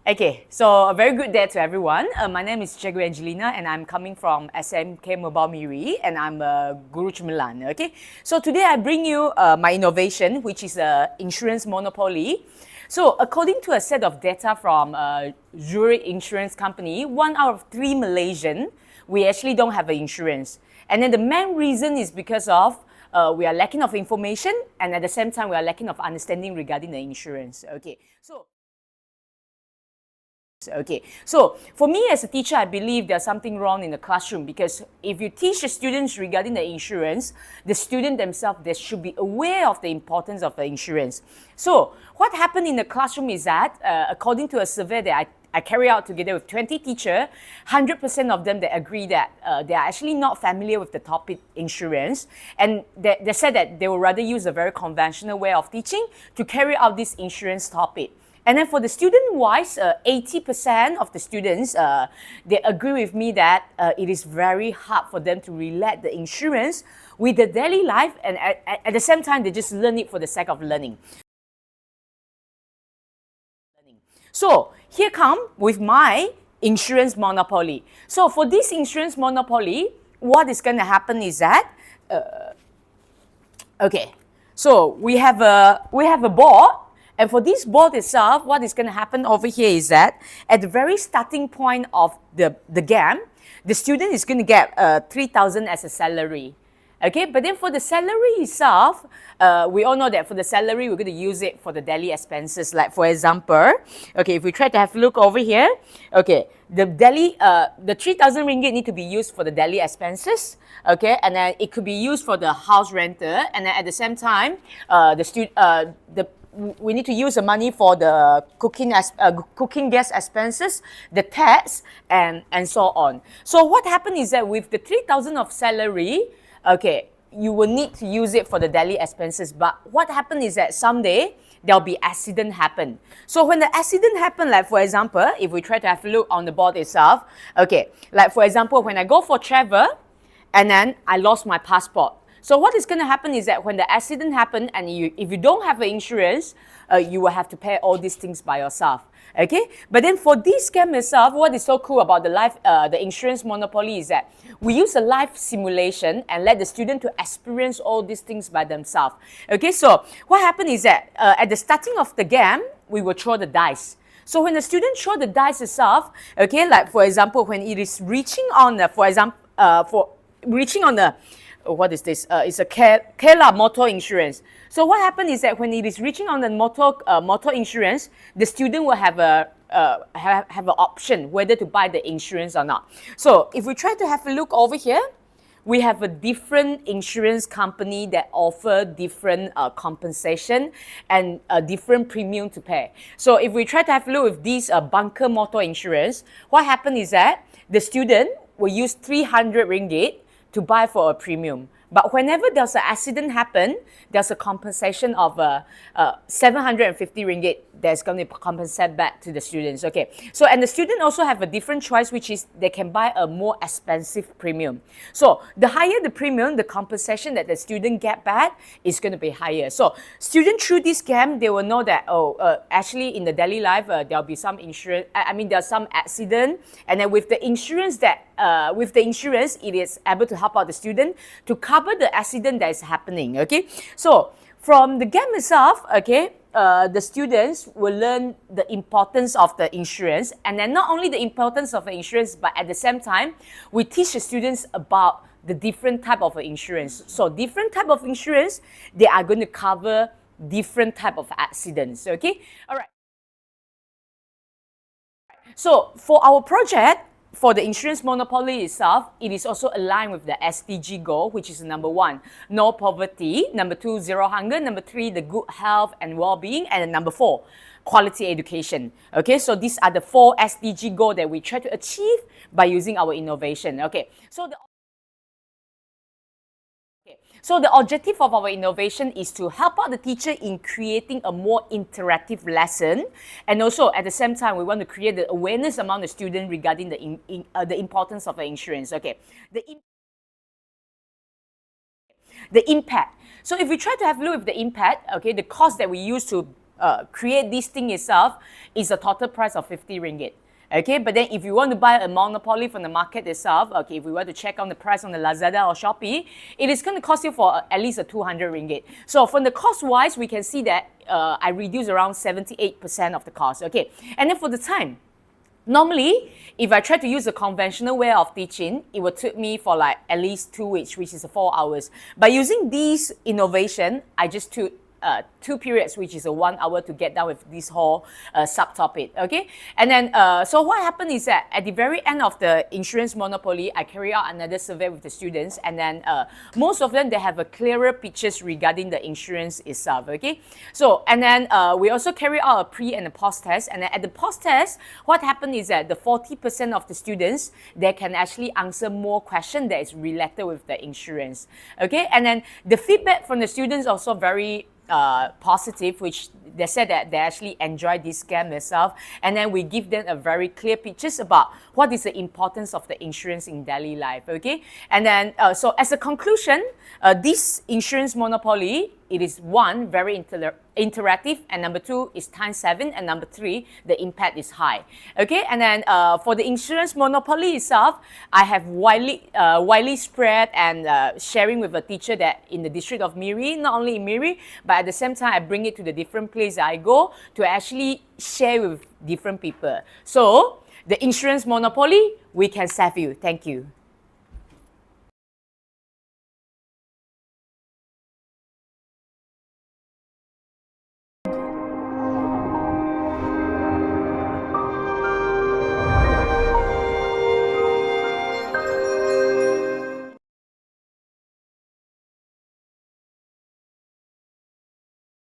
Okay, so a very good day to everyone. My name is Cikgu Anglelina and I'm coming from SMK Merbau Miri and I'm a Guru Cemerlang. Okay, so today I bring you my innovation, which is insurance monopoly. So according to a set of data from Zurich Insurance Company, 1 out of 3 Malaysian, we actually don't have an insurance. And then the main reason is because of we are lacking of information and at the same time we are lacking of understanding regarding the insurance. Okay, so for me as a teacher, I believe there's something wrong in the classroom because if you teach the students regarding the insurance, the student themselves, they should be aware of the importance of the insurance. So what happened in the classroom is that according to a survey that I carry out together with 20 teachers, 100% of them, they agree that they are actually not familiar with the topic insurance. And they said that they would rather use a very conventional way of teaching to carry out this insurance topic. And then for the student-wise, 80% of the students, they agree with me that it is very hard for them to relate the insurance with the daily life and at the same time, they just learn it for the sake of learning. So here come with my insurance monopoly. So for this insurance monopoly, what is going to happen is that, okay, so we have a board. And for this board itself, what is going to happen over here is that at the very starting point of the game, the student is going to get 3,000 as a salary. Okay, but then for the salary itself, we all know that for the salary, we're going to use it for the daily expenses. Like for example, okay, if we try to have a look over here, okay, the 3,000 ringgit need to be used for the daily expenses. Okay, and then it could be used for the house renter, and then at the same time, we need to use the money for the cooking gas expenses, the tax, and so on. So what happened is that with the 3,000 of salary, okay, you will need to use it for the daily expenses. But what happened is that someday there'll be accident happen. So when the accident happen, like for example, if we try to have a look on the board itself, okay, like for example, when I go for travel, and then I lost my passport. So what is going to happen is that when the accident happens and if you don't have an insurance, you will have to pay all these things by yourself. Okay? But then for this scam itself, what is so cool about the insurance monopoly is that we use a live simulation and let the student to experience all these things by themselves. Okay? So what happened is that at the starting of the game, we will throw the dice. So when the student throw the dice itself, okay, like for example, when it is reaching on the, what is this? It's a Kela motor insurance. So what happened is that when it is reaching on the motor insurance, the student will have an option whether to buy the insurance or not. So if we try to have a look over here, we have a different insurance company that offer different compensation and a different premium to pay. So if we try to have a look with this bunker motor insurance, what happened is that the student will use 300 ringgit to buy for a premium. But whenever there's an accident happen, there's a compensation of 750 ringgit that's going to compensate back to the students. Okay, so and the student also have a different choice, which is they can buy a more expensive premium. So the higher the premium, the compensation that the student get back is going to be higher. So students through this scam, they will know that actually in the daily life there'll be some insurance. There's some accident, and then with the insurance it is able to help out the student to cover the accident that is happening. Okay, so from the game itself, okay, the students will learn the importance of the insurance, and then not only the importance of the insurance, but at the same time, we teach the students about the different type of insurance. So different type of insurance, they are going to cover different type of accidents. Okay, all right. So for our project, for the insurance monopoly itself, it is also aligned with the SDG goal, which is number 1, no poverty, number 2, zero hunger, number 3, the good health and well-being, and number 4, quality education. Okay, so these are the 4 SDG goals that we try to achieve by using our innovation. Okay, so the objective of our innovation is to help out the teacher in creating a more interactive lesson, and also at the same time we want to create the awareness among the student regarding the importance of the insurance. Okay, the impact. So if we try to have a look at the impact, okay, the cost that we use to create this thing itself is a total price of 50 ringgit. Okay, but then if you want to buy a monopoly from the market itself, okay, if we were to check on the price on the Lazada or Shopee, it is going to cost you for at least a 200 ringgit. So from the cost wise, we can see that I reduce around 78% of the cost. Okay, and then for the time, normally, if I try to use a conventional way of teaching, it would take me for like at least 2 weeks, which is 4 hours. By using these innovation, I just took 2 periods, which is a 1 hour to get down with this whole subtopic, okay? And then, so what happened is that at the very end of the insurance monopoly, I carry out another survey with the students, and then most of them, they have a clearer pictures regarding the insurance itself, okay? So, and then we also carry out a pre and a post test, and then at the post test, what happened is that the 40% of the students, they can actually answer more questions that is related with the insurance, okay? And then the feedback from the students also very positive, which they said that they actually enjoy this scam themselves, and then we give them a very clear pictures about what is the importance of the insurance in daily life, okay? And then, so as a conclusion, this insurance monopoly, it is one, very interactive, and number 2 is time-saving, and number 3, the impact is high, okay? And then for the insurance monopoly itself, I have widely spread and sharing with a teacher that in the district of Miri, not only in Miri, but at the same time, I bring it to the different places I go to actually share with different people. So, the insurance monopoly, we can save you. Thank you.